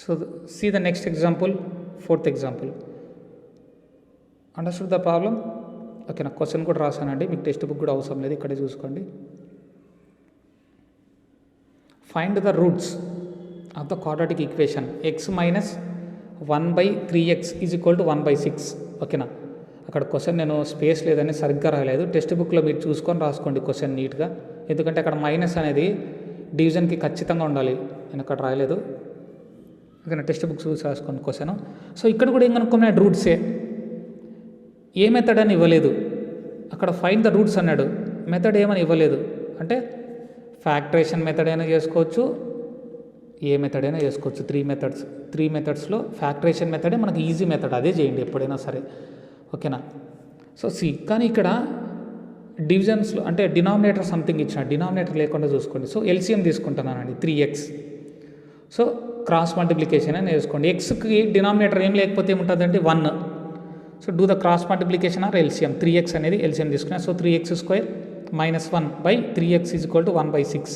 So see the next example, fourth example. Understood the problem? Okay, నాకు question కూడా రాశానండి, మీకు text book కూడా అవసరం లేదు, ఇక్కడే చూసుకోండి. Find the roots of the quadratic equation x minus 1/3x is equal to 1/6. ఓకేనా, అక్కడ క్వశ్చన్ నేను స్పేస్ లేదని సరిగ్గా రాయలేదు, టెక్స్ట్ బుక్లో మీరు చూసుకొని రాసుకోండి క్వశ్చన్ నీట్గా, ఎందుకంటే అక్కడ మైనస్ అనేది డివిజన్కి ఖచ్చితంగా ఉండాలి, నేను అక్కడ రాయలేదు. ఓకేనా, టెక్స్ట్ బుక్స్ చూసి రాసుకోండి క్వశ్చన్. సో ఇక్కడ కూడా ఏం కనుక్కున్నాడు, రూట్సే. ఏ మెథడ్ అని ఇవ్వలేదు, అక్కడ ఫైండ్ ద రూట్స్ అన్నాడు, మెథడ్ ఏమని ఇవ్వలేదు. అంటే ఫ్యాక్టరేషన్ మెథడ్ అయినా చేసుకోవచ్చు, ఏ మెథడ్ అయినా చేసుకోవచ్చు. త్రీ మెథడ్స్లో ఫ్యాక్టరేషన్ మెథడే మనకి ఈజీ మెథడ్, అదే చేయండి ఎప్పుడైనా సరే. ఓకేనా, సో కానీ ఇక్కడ డివిజన్స్లో అంటే డినామినేటర్ సంథింగ్ ఇచ్చిన, డినామినేటర్ లేకుండా చూసుకోండి. సో ఎల్సిఎం తీసుకుంటున్నానండి 3x. సో క్రాస్ మల్టిప్లికేషన్ అని వేసుకోండి. ఎక్స్కి డినామినేటర్ ఏం లేకపోతే ఏముంటుందంటే 1. So do the cross multiplication or LCM. 3x అనేది ఎల్సిఎం తీసుకున్నాను. So 3x² minus 1/3x is equal to 1/6.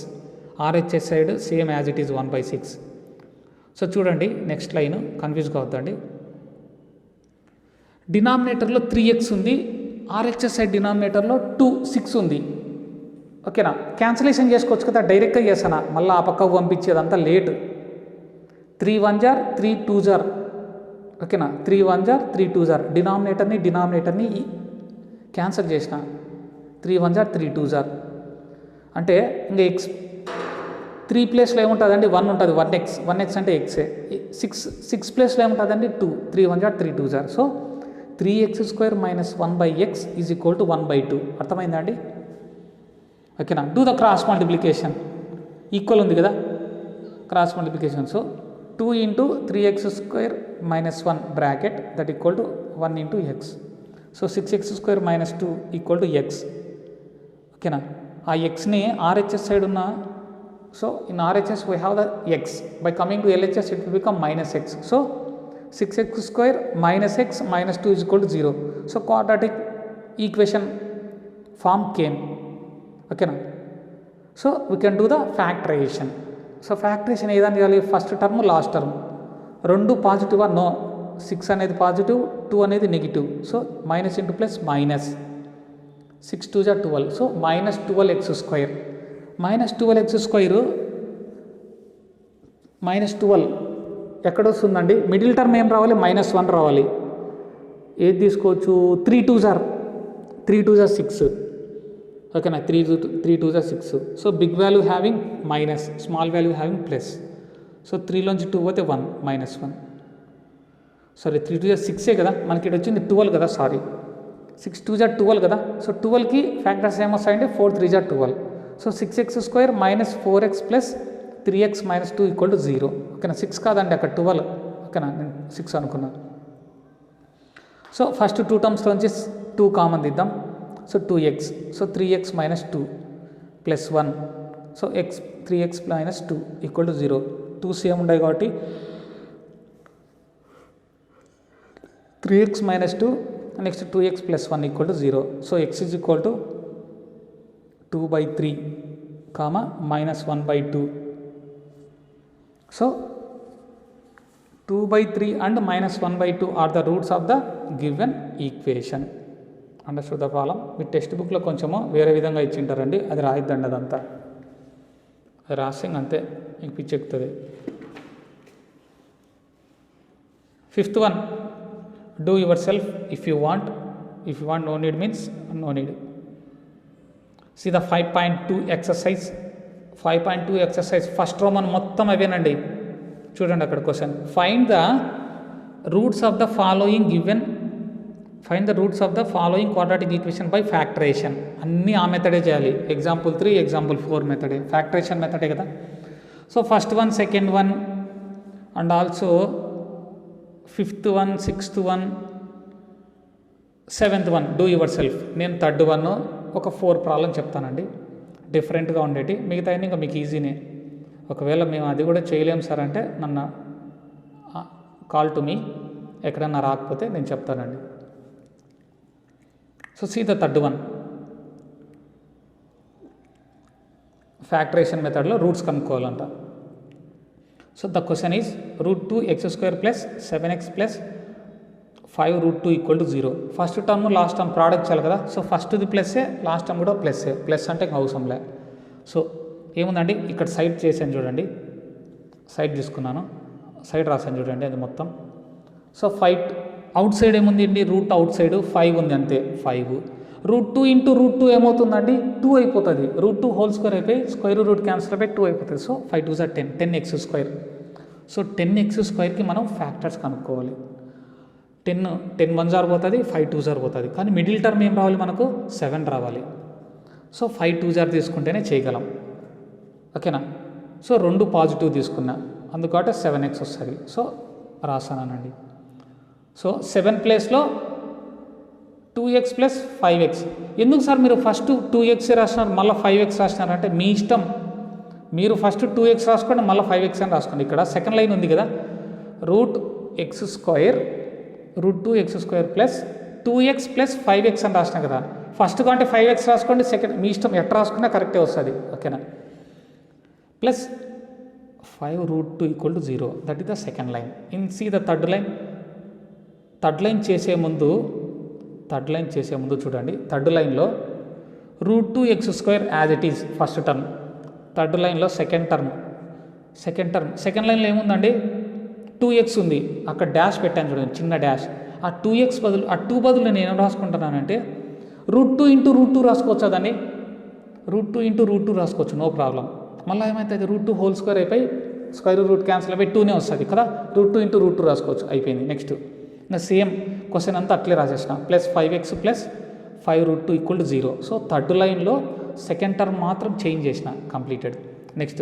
RHS side same as it is 1/6. So చూడండి నెక్స్ట్ లైన్, కన్ఫ్యూజ్ కావద్దండి. డినామినేటర్లో 3x ఉంది, ఆర్హెచ్ఎస్ సైడ్ డినామినేటర్లో 6 ఉంది. ఓకేనా, క్యాన్సిలేషన్ చేసుకోవచ్చు కదా, డైరెక్ట్గా చేస్తానా, మళ్ళీ ఆ పక్కకు పంపించేదంతా లేట్. 3 1 జార్ 3 2 జార్. ఓకేనా, 3 1 జార్ 3 2 జార్. డినామినేటర్ని క్యాన్సిల్ చేసిన, 3 1 జార్ 3 2 జార్. అంటే ఇంకా x 3 ప్లేస్లో ఏముంటుందండి, 1 ఉంటుంది, 1x అంటే ఎక్సే. 6 ప్లేస్లో ఏముంటుందండి 2, 3 1 జార్ 3 2 జార్. So 3x² minus 1/x is equal to 1/2. అర్థమైందా అండి? ఓకేనా, do the cross multiplication. Equal ఉంది కదా cross multiplication. So 2 × 3x² minus 1 bracket that equal to 1 × x. So 6x² minus 2 equal to x. ఓకేనా, ఆ ఎక్స్ని ఆర్హెచ్ఎస్ సైడ్ ఉన్న, so in RHS we have the x, by coming to LHS it will become -x. So 6x² minus x minus 2 is equal to 0. So quadratic equation form came. ఓకేనా, so we can do the factorisation. So factorisation ఏదని చేయాలి, first term last term రెండు పాజిటివా, no. 6 అనేది positive, 2 అనేది negative. So minus into plus minus, 6 2 జార్ 12. So -12x². -12x² -12 ఎక్కడ వస్తుందండి, middle term ఏం రావాలి, -1 రావాలి. ఏది తీసుకోవచ్చు, 3 2 జార్ 6. ఓకేనా, 3 2 జార్ 6. So big value having minus, small value having plus. So 3లోంచి 2 పోతే 1 -1. సారీ 3 2 జార్ 6 కదా, మనకి ఇక్కడ వచ్చింది 12 కదా, సారీ 6 2 జార్ 12 కదా. సో 12కి ఫ్యాక్టర్స్ ఏమొస్తాయంటే 4 3 జార్ 12. So 6x² minus 4x plus 3x minus 2 equal to 0. ఓకేనా, 6 కాదండి అక్కడ 12. ఓకేనా, నేను 6 అనుకున్నాను. సో ఫస్ట్ 2 టర్మ్స్లోంచి 2 కామన్ తీద్దాం. So 2x. So 3x minus 2 plus 1. So 3x minus 2 equal to 0. 2 same ఉన్నాయి కాబట్టి 3x minus 2 next 2x plus 1 equal to 0. So x is equal to 2/3 comma -1/2. So 2/3 and -1/2 are the roots of the given equation. Understood the problem. మీ text బుక్లో కొంచెము వేరే విధంగా ఇచ్చింటారండి, అది రాయిద్దండి, అదంతా అది రాసింగ్ అంతే, మీకు పిచ్చెక్కుతుంది. 5th one, do yourself if you want. If you want, no need means no need. See the 5.2 exercise. 5.2 exercise first Roman మొత్తం అవేనండి. చూడండి అక్కడ question, find the roots of the following given, find the roots of the following quadratic equation by factorisation. అన్నీ ఆ మెథడే చేయాలి. Example 3, example 4 మెథడే, factorisation మెథడే కదా. So first one, second one and also 5th one, 6th one, 7th one do your self. నేను 3rd one ఒక 4 problem చెప్తానండి, డిఫరెంట్గా ఉండేటి. మిగతా ఇంకా మీకు ఈజీనే. ఒకవేళ మేము అది కూడా చేయలేము సార్ అంటే నన్ను కాల్ టు మీ, ఎక్కడన్నా రాకపోతే నేను చెప్తానండి. So see the 3rd one, factorisation మెథడ్లో రూట్స్ కనుక్కోవాలంట. So the question is √2x² plus 7x plus 5 √2 = 0. First term last term product చేయాలి కదా. సో ఫస్ట్ది ప్లస్సే, లాస్ట్ టర్మ్ కూడా ప్లస్సే. ప్లస్ అంటే ఇంకా అవసరంలే. సో ఏముందండి, ఇక్కడ సైడ్ చేశాను చూడండి, సైడ్ తీసుకున్నాను, సైడ్ రాశాను చూడండి, అది మొత్తం. సో 5 అవుట్ సైడ్ ఏముంది, రూట్ అవుట్ సైడ్ 5 ఉంది అంతే, 5. √2 × √2 ఏమవుతుందండి, 2 అయిపోతుంది. √2 హోల్² అయిపోయి స్క్వేర్ రూట్ క్యాన్సిల్ అయిపోయి 2 అయిపోతుంది. So 5 2 10, 10x². సో 10x²కి మనం ఫ్యాక్టర్స్ కనుక్కోవాలి. 10 1 పోతుంది, 5 2 పోతుంది. కానీ మిడిల్ టర్మ్ ఏం రావాలి మనకు, 7 రావాలి. సో 5 2 తీసుకుంటేనే చేయగలం. ఓకేనా. సో 2 పాజిటివ్ తీసుకున్నా, అందుకటే 7x వస్తుంది. సో రాసానండి. సో 7 ప్లేస్లో 2x ప్లస్ 5x. ఎందుకు సార్ మీరు ఫస్ట్ 2x రాసినారు మళ్ళీ 5x రాసినారంటే మీ ఇష్టం. మీరు ఫస్ట్ 2x రాసుకోండి, మళ్ళీ 5x అని రాసుకోండి. ఇక్కడ సెకండ్ లైన్ ఉంది కదా, √2x² plus 2x plus 5x అని రాసినా కదా. ఫస్ట్ కంటే 5x రాసుకోండి, సెకండ్ మీ ఇష్టం, ఎట్లా రాసుకున్నా కరెక్టే వస్తుంది. ఓకేనా. Plus 5 √2 = 0. That is the second line. In see the third line. Third line చేసే ముందు చూడండి, థర్డ్ లైన్లో √2x² as it is first term. Third లైన్లో సెకండ్ లైన్లో ఏముందండి, 2x ఉంది, అక్కడ డాష్ పెట్టాను చూడండి, చిన్న డాష్. ఆ 2x బదులు, ఆ 2 బదులు నేను ఏం రాసుకుంటున్నానంటే √2 × √2 రాసుకోవచ్చు. దాన్ని √2 × √2 రాసుకోవచ్చు, నో ప్రాబ్లం. మళ్ళీ ఏమవుతుంది, √2 హోల్² అయిపోయి స్క్వేర్ రూట్ క్యాన్సిల్ అయిపోయి 2నే వస్తుంది కదా. √2 × √2 రాసుకోవచ్చు, అయిపోయింది. నెక్స్ట్ ఇంకా సేమ్ క్వశ్చన్ అంతా అట్లే రాసేసిన, plus 5x plus 5 √2 = 0. So third లైన్లో సెకండ్ టర్మ్ మాత్రం చేంజ్ చేసిన, కంప్లీటెడ్. నెక్స్ట్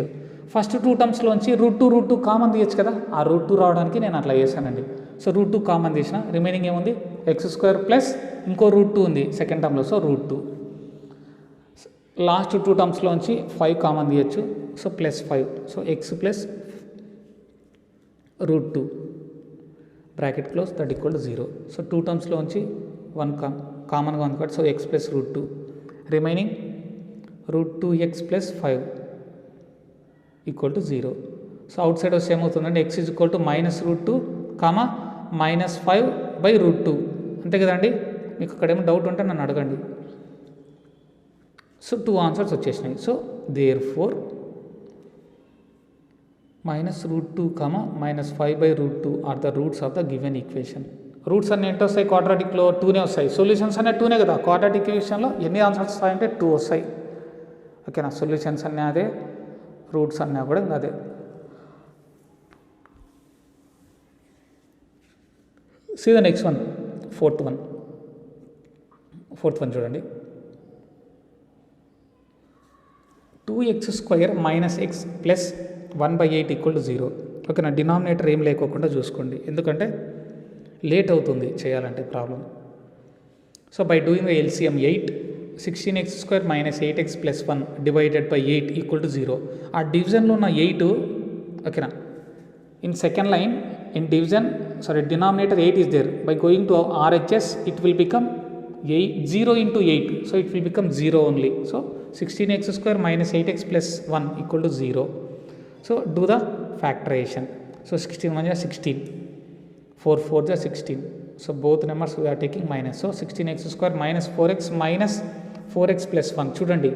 ఫస్ట్ 2 టర్మ్స్లోంచి √2 కామన్ తీయచ్చు కదా, ఆ √2 రావడానికి నేను అట్లా చేశానండి. సో √2 కామన్ తీసిన, రిమైనింగ్ ఏముంది, x² ప్లస్ ఇంకో √2 ఉంది సెకండ్ టర్మ్లో. సో √2. లాస్ట్ 2 టర్మ్స్లోంచి 5 కామన్ తీయచ్చు. So plus 5. So x plus √2 bracket close, that = 0. So 2 టర్మ్స్లోంచి 1 కామన్గా ఉంది కాబట్టి, so x plus √2, remaining √2x plus 5 = 0. So out side వస్తే ఏమవుతుందంటే x = -√2, -5/√2. అంతే కదండి. మీకు అక్కడేమో డౌట్ ఉంటే నన్ను అడగండి. సో 2 ఆన్సర్స్ వచ్చేసినాయి. So therefore -√2, -5/√2 are the roots of the given equation. Roots అన్నీ ఏంటో వస్తాయి, క్వాడ్రాటిక్లో 2నే వస్తాయి. సొల్యూషన్స్ అన్నీ 2నే కదా. క్వాడ్రాటిక్ ఈక్వేషన్లో ఎన్ని ఆన్సర్స్ వస్తాయంటే 2 వస్తాయి. ఓకేనా. సొల్యూషన్స్ అన్నీ అదే, రూట్స్ అన్నీ కూడా అదే. See the next one, fourth one చూడండి. 2x² - x plus 1/8 = 0. ఓకేనా. డినామినేటర్ ఏం లేకోకుండా చూసుకోండి, ఎందుకంటే లేట్ అవుతుంది చేయాలంటే problem. So by doing the LCM 8, 16x² - 8x plus 1 divided by 8 = 0. ఆ డివిజన్లో ఉన్న 8, ఓకేనా. In second line, in division, denominator 8 is there. By going to RHS, it will become 0 × 8. So it will become 0 only. So 16x² - 8x plus 1 = 0. So do the factorization. So 16 1 is 16, 4 4 is 16. So both numbers we are taking minus. So 16x² minus 4x minus 4x plus 1. చూడండి,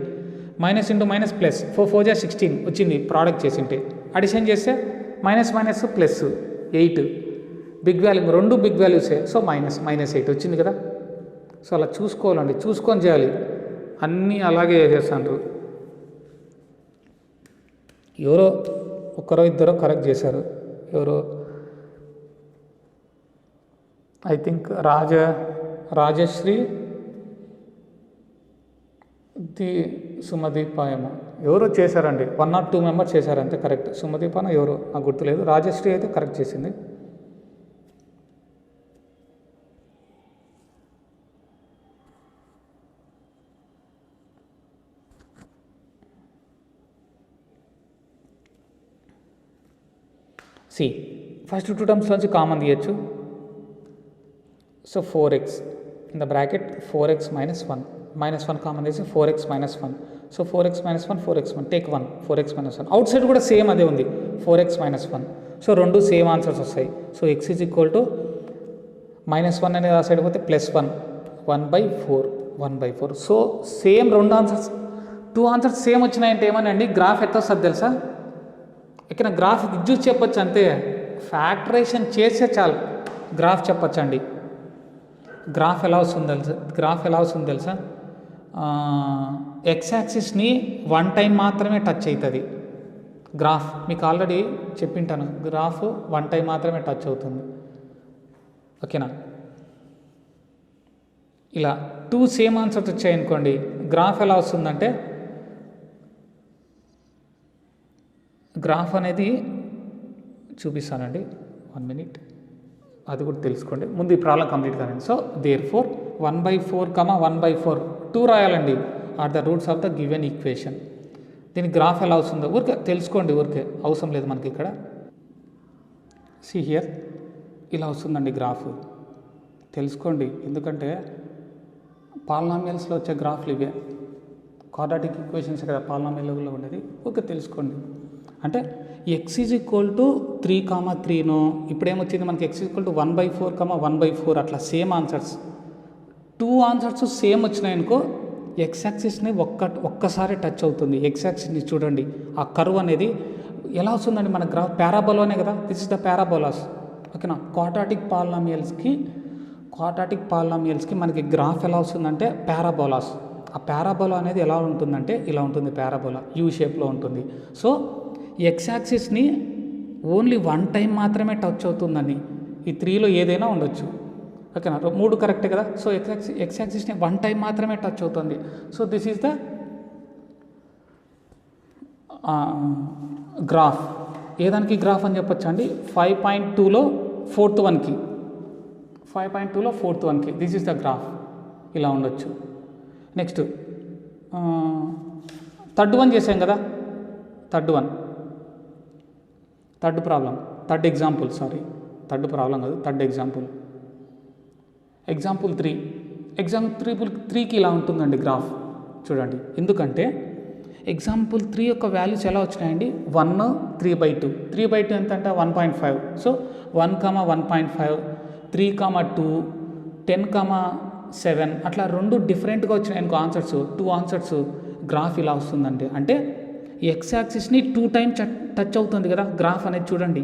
minus into minus plus, 4 4 is 16 వచ్చింది. Product చేసింటే addition చేస్తే minus minus plus 8, big value, 2 big వాల్యూసే. So -8 వచ్చింది కదా. So అలా చూసుకోవాలండి, చూసుకొని చేయాలి. అన్నీ అలాగే చేసేస్తాను. ఎవరో ఒకరో ఇద్దరో కరెక్ట్ చేశారు. ఎవరో ఐ థింక్ రాజశ్రీ సుమదీపాయమో ఎవరో చేశారండి. 1 or 2 మెంబర్స్ చేశారు అంతే కరెక్ట్. సుమదీపాన ఎవరో నాకు గుర్తులేదు. రాజశ్రీ అయితే కరెక్ట్ చేసింది. ఫస్ట్ 2 టర్మ్స్ నుంచి కామన్ తీయచ్చు. So 4x in the bracket 4x - 1 common తీసి 4x - 1. So 4x-1 4x1 take 1 4x-1 out side కూడా సేమ్ అదే ఉంది 4x-1. సో రెండు సేమ్ ఆన్సర్స్ వస్తాయి. So x is equal to -1 అనేది ఆ సైడ్ పోతే +1 1/4. సో సేమ్ రెండు ఆన్సర్స్ 2 ఆన్సర్స్ సేమ్ వచ్చినాయంటే ఏమనండి గ్రాఫ్ ఎంత వస్తుంది తెలుసా? ఇక్కడ గ్రాఫ్ చూసి చెప్పొచ్చు అంతే, ఫ్యాక్టరేషన్ చేస్తే చాలు గ్రాఫ్ చెప్పొచ్చండి. గ్రాఫ్ ఎలా వస్తుంది తెలుసా? ఎక్స్ యాక్సిస్ని 1 టైం మాత్రమే టచ్ అవుతుంది గ్రాఫ్. మీకు ఆల్రెడీ చెప్పింటాను, గ్రాఫ్ 1 టైం మాత్రమే టచ్ అవుతుంది. ఓకేనా? ఇలా 2 సేమ్ ఆన్సర్స్ వచ్చాయనుకోండి, గ్రాఫ్ ఎలా వస్తుందంటే గ్రాఫ్ అనేది చూపిస్తానండి, 1 మినిట్, అది కూడా తెలుసుకోండి. ముందు ఈ ప్రాబ్లం కంప్లీట్ కానండి. సో దేర్ఫోర్ 1/4, 1/4 2 రాయాలండి are the roots of the given equation. దీని గ్రాఫ్ ఎలా వస్తుందో ఊరికే తెలుసుకోండి, ఊరికే అవసరం లేదు మనకి ఇక్కడ. సి హియర్ ఇలా వస్తుందండి గ్రాఫ్, తెలుసుకోండి. ఎందుకంటే పాలినామియల్స్లో వచ్చే గ్రాఫ్లు ఇవే, క్వాడ్రాటిక్ ఈక్వేషన్స్ కదా పాలినామియల్లో ఉండేది, ఊరికే తెలుసుకోండి. అంటే x ఈజ్ ఈక్వల్ టు 3,3నో ఇప్పుడు ఏమొచ్చింది మనకి x ఈజ్ ఈక్వల్ టు 1/4, 1/4 అట్లా సేమ్ ఆన్సర్స్ 2 ఆన్సర్స్ సేమ్ వచ్చినాయనుకో, ఎక్స్ యాక్సిస్ని ఒక్కసారి టచ్ అవుతుంది. ఎక్స్ యాక్సిస్ని చూడండి, ఆ కర్వ్ అనేది ఎలా వస్తుందండి మన గ్రాఫ్, పారాబోలానే కదా, దిస్ ఇస్ ద పారాబోలాస్. ఓకేనా? క్వాడ్రాటిక్ పాలినామియల్స్కి మనకి గ్రాఫ్ ఎలా వస్తుందంటే పారాబోలాస్. ఆ పారాబోలా అనేది ఎలా ఉంటుందంటే ఇలా ఉంటుంది, పారాబోలా యూ షేప్లో ఉంటుంది. సో ఎక్స్ యాక్సిస్ని ఓన్లీ 1 టైం మాత్రమే టచ్ అవుతుందని, ఈ 3లో ఏదైనా ఉండొచ్చు. ఓకేనా? 3 కరెక్టే కదా. సో ఎక్స్ యాక్సిస్ని 1 టైం మాత్రమే టచ్ అవుతుంది. So this is the graph. ఏదానికి గ్రాఫ్ అని చెప్పొచ్చు అండి? 5.2లో 4th వన్కి 5.2లో 4th వన్కి దిస్ ఈజ్ ద గ్రాఫ్, ఇలా ఉండొచ్చు. నెక్స్ట్ 3rd వన్ చేసాం కదా, థర్డ్ ఎగ్జాంపుల్ ఎగ్జాంపుల్ 3కి ఇలా ఉంటుందండి గ్రాఫ్ చూడండి. ఎందుకంటే ఎగ్జాంపుల్ 3 యొక్క వాల్యూస్ ఎలా వచ్చినాయండి? 1 3/2. 3/2 ఎంత అంటే 1.5. సో 1, 1.5, 3, 2, 10, 7 అట్లా 2 డిఫరెంట్గా వచ్చినాయి అనుకో ఆన్సర్స్, 2 ఆన్సర్స్. గ్రాఫ్ ఇలా వస్తుందండి. అంటే ఎక్స్ యాక్సిస్ని 2 టైం టచ్ అవుతుంది కదా గ్రాఫ్ అనేది, చూడండి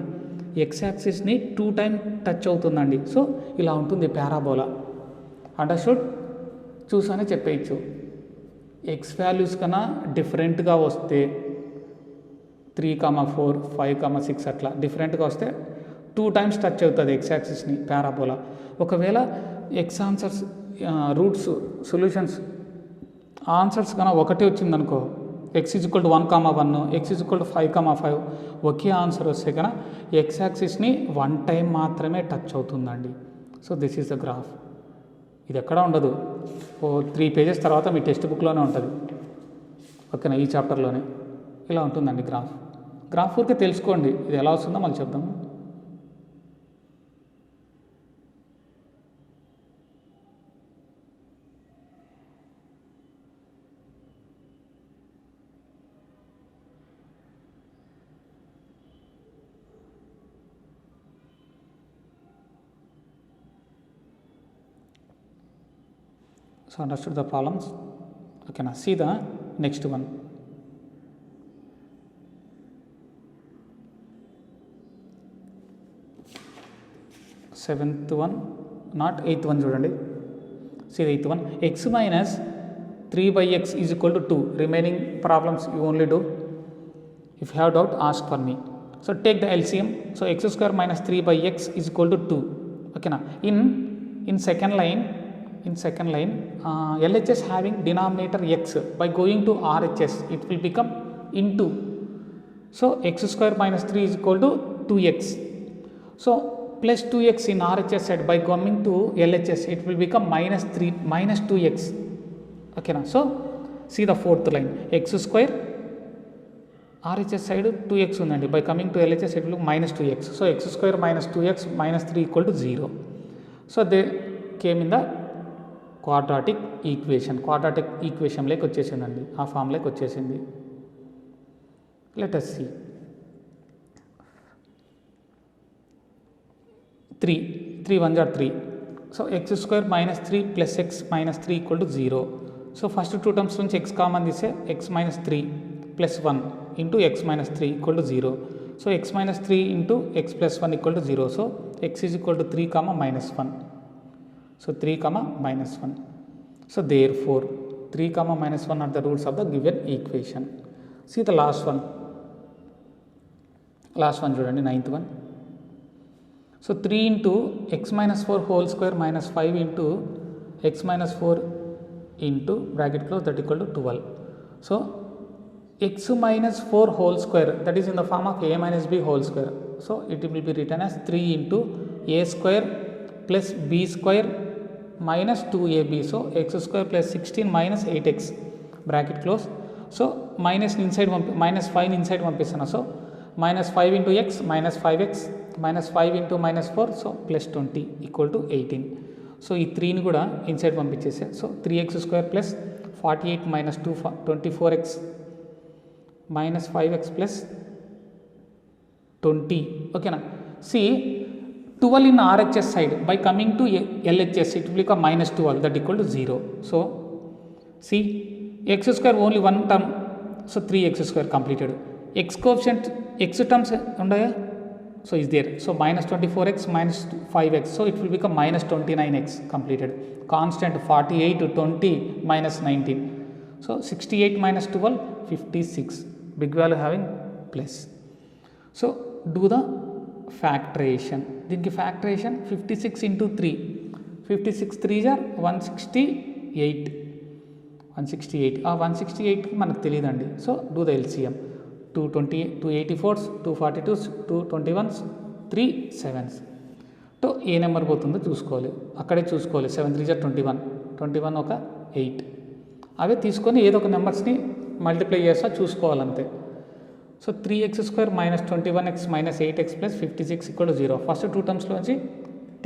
ఎక్స్ యాక్సిస్ని 2 టైం టచ్ అవుతుందండి. సో ఇలా ఉంటుంది పారాబోలా. అండర్స్టూడ్? చూసానే చెప్పేయచ్చు. ఎక్స్ వాల్యూస్ కన్నా డిఫరెంట్గా వస్తే 3, 4, 5, 6 అట్లా డిఫరెంట్గా వస్తే 2 టైమ్స్ టచ్ అవుతుంది ఎక్స్ యాక్సిస్ని పారాబోలా. ఒకవేళ X answers roots solutions answers కన్నా ఒకటే వచ్చిందనుకో, x is equal to 1, 1, x is equal to 5, 5 okay answer వస్తే కన్నా ఎక్స్ యాక్సిస్ని 1 టైం మాత్రమే టచ్ అవుతుందండి. So this is the graph. ఇది ఎక్కడా ఉండదు, 3 పేజెస్ తర్వాత మీ టెక్స్ట్ బుక్లోనే ఉంటుంది. ఓకేనా? ఈ చాప్టర్లోనే ఇలా ఉంటుందండి గ్రాఫ్ ఊరికే తెలుసుకోండి. ఇది ఎలా వస్తుందో మళ్ళీ చెప్దాము. So understood the problems? Okay, now see the next one. 7th one, not 8th one చూడండి. See the 8th one, x minus 3/x is equal to 2. Remaining problems you only do. If you have doubt, ask for me. So take the LCM. So x square minus 3/x is equal to 2. Okay, now in second line, LHS having denominator x, by going to RHS it will become into. So x square minus 3 is equal to 2x. So plus 2x in RHS side, by coming to LHS it will become minus 2x. Okay, now so see the 4th line, x square RHS side 2x unandi, by coming to LHS it will be minus 2x. So x square minus 2x minus 3 equal to 0. So they came in the quadratic ఈక్వేషన్లోకి వచ్చేసిందండి, ఆ ఫామ్లోకి వచ్చేసింది. Let us see 3 1s are 3. So x square minus 3 plus x minus 3 equal to 0. So first two terms నుంచి x common తీస్తే x minus 3 plus 1 into x minus 3 equal to 0. So x minus 3 into x plus 1 equal to 0. So x is equal to 3 comma minus 1. So 3 comma minus 1. So therefore 3 comma minus 1 are the roots of the given equation. See the last one చూడండి, 9th one. So 3 into x minus 4 whole square minus 5 into x minus 4 into bracket close that equal to 12. So x minus 4 whole square, that is in the form of a minus b whole square. So it will be written as 3 into a square plus b square minus 2ab. So x square plus 16 minus 8x bracket close. So minus inside minus 5 inside పంపిస్తున్నా. So minus 5 into x minus 5x minus 5 into minus 4, so plus 20 equal to 18. So ఈ 3ని కూడా inside పంపించేసే. So 3x square plus 48 minus 2 24x minus 5x plus 20. ఓకేనా? See 12 in RHS side by coming to LHS it will become minus 12 that equal to 0. So see x square only one term, so 3x square completed. X coefficient x terms ఉండయా? So is there. So minus 24x minus 5x. So it will become minus 29x completed. Constant 48 to 20 minus 19. So 68 minus 12 56. Big value having plus. So do the factorization. దీనికి factorization 56 into 3. 56 3s are 168. 168. ఆ 168 మనకు తెలియదండి. So do the LCM. 284s 242s 221s 3 7s. तो ఏ number పోతుందో చూసుకోవాలి, అక్కడే చూసుకోవాలి. 7 3s are 21 ఒక 8. అవే తీసుకొని ఏదో ఒక నెంబర్స్ని మల్టిప్లై చేస్తా చూసుకోవాలంతే. So 3x square minus 21x minus 8x plus 56 equal to 0. First two టర్మ్స్లోంచి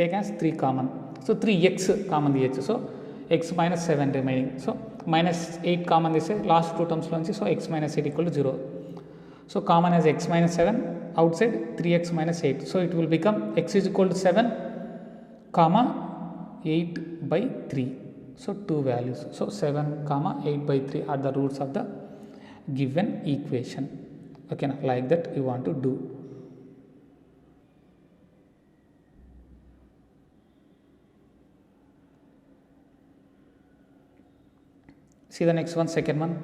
take as 3 common. So 3x common తీయచ్చు. So x minus 7 remaining. So minus 8 common తీస్తే లాస్ట్ టూ టర్మ్స్లోంచి so x minus 8 equal to 0. So common as x minus 7 outside 3x minus 8. So it will become x is equal to 7 comma 8 by 3. So two values. So 7 comma 8 by 3 are the roots of the given equation. Okay, like that you want to do. See the next one, second one.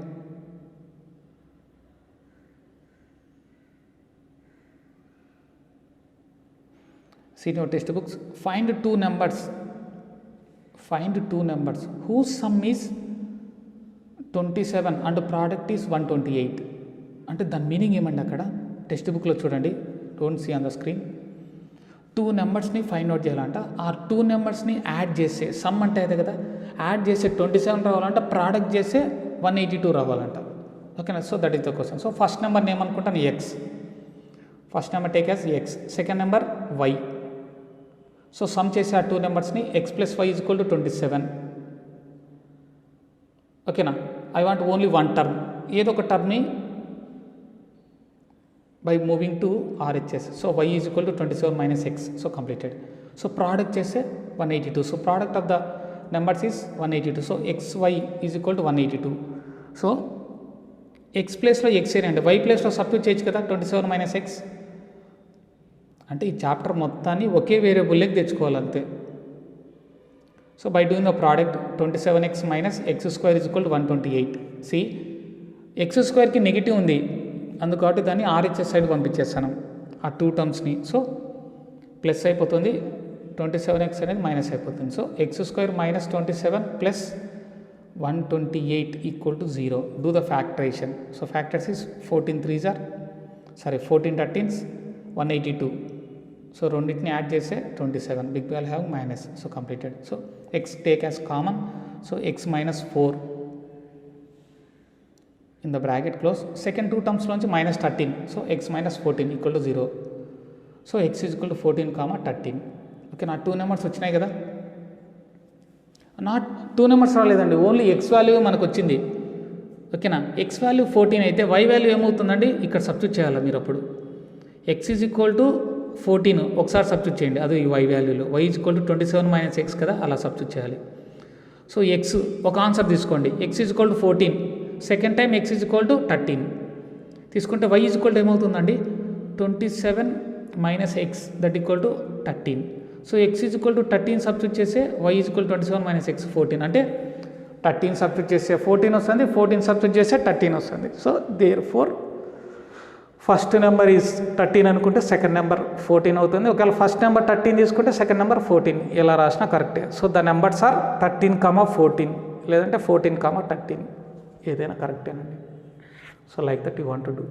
See in your textbooks, find two numbers whose sum is 27 and product is 128. అంటే దాని meaning ఏమండి అక్కడ text బుక్లో చూడండి, don't see on the screen. Two నెంబర్స్ని find out చేయాలంట. ఆ two నెంబర్స్ని యాడ్ చేస్తే సమ్ అంటే అదే కదా, యాడ్ చేస్తే 27 రావాలంట, ప్రోడక్ట్ చేస్తే 182 రావాలంట. ఓకేనా? So that is the question. So first number ఏమనుకుంటాను x, first number take as x, second number y. So sum చేసి ఆ టూ నెంబర్స్ని x plus y is equal to 27. ఓకేనా? I want only one term, ఏదో ఒక టర్మ్ని by moving to RHS. So y is equal to 27 minus x. So completed. So product చేస్తే 182. So product of the numbers is 182. So xy is equal to 182. So x ప్లేస్లో x అండి, y ప్లేస్లో substitute చేయొచ్చు కదా, 27 minus x. అంటే ఈ chapter మొత్తాన్ని ఒకే వేరియబుల్లోకి తెచ్చుకోవాలంతే. So by doing the product 27x minus x square is equal to 128. సి x స్క్వేర్కి నెగిటివ్ ఉంది అందుకని దాన్ని RHS సైడ్ పంపించేస్తాను ఆ టూ టర్మ్స్ని. సో ప్లస్ అయిపోతుంది, 27x అనేది మైనస్ అయిపోతుంది. So x square minus 27 plus 128 equal to 0. Do the factorization. So factors is 14 13s 182. So రెండింటిని యాడ్ చేస్తే 27. Big value have minus. So completed. So x take as common. So x minus 4 in the bracket close. Second two టర్మ్స్లోంచి minus 13. So x minus 14 equal to 0. So x is equal to 14 13. Okay, నా two numbers వచ్చినాయి కదా. Not 2 numbers రాలేదండి, only x value మనకు వచ్చింది. ఓకేనా, X value 14 అయితే y value ఏమవుతుందండి, ఇక్కడ సబ్స్టిట్యూట్ చేయాలి మీరు. అప్పుడు ఎక్స్ ఈజ్ ఈక్వల్ టు 14 ఒకసారి సబ్స్టిట్యూట్ చేయండి, అది వై వాల్యూలో. Y is equal to 27 minus x కదా, అలా సబ్స్టిట్యూట్ చేయాలి. సో ఎక్స్ ఒక ఆన్సర్ తీసుకోండి, x is equal to 14, second time x is equal to 13 తీసుకుంటే వై ఈజ్ ఈక్వల్ టు ఏమవుతుందండి, 27 minus x that equal to 13. So x is equal to 13 substitute చేస్తే y is equal 27 minus x 14, అంటే 13 substitute చేస్తే 14 వస్తుంది, 14 substitute చేస్తే 13 వస్తుంది. So therefore first number is 13 అనుకుంటే second number 14 అవుతుంది. ఒకవేళ ఫస్ట్ నెంబర్ 13 తీసుకుంటే సెకండ్ నెంబర్ 14, ఎలా రాసినా కరెక్టే. సో ద నెంబర్స్ ఆర్ 13, 14 లేదంటే 14, 13 ఏదైనా కరెక్టేనండి. So like that you want to do.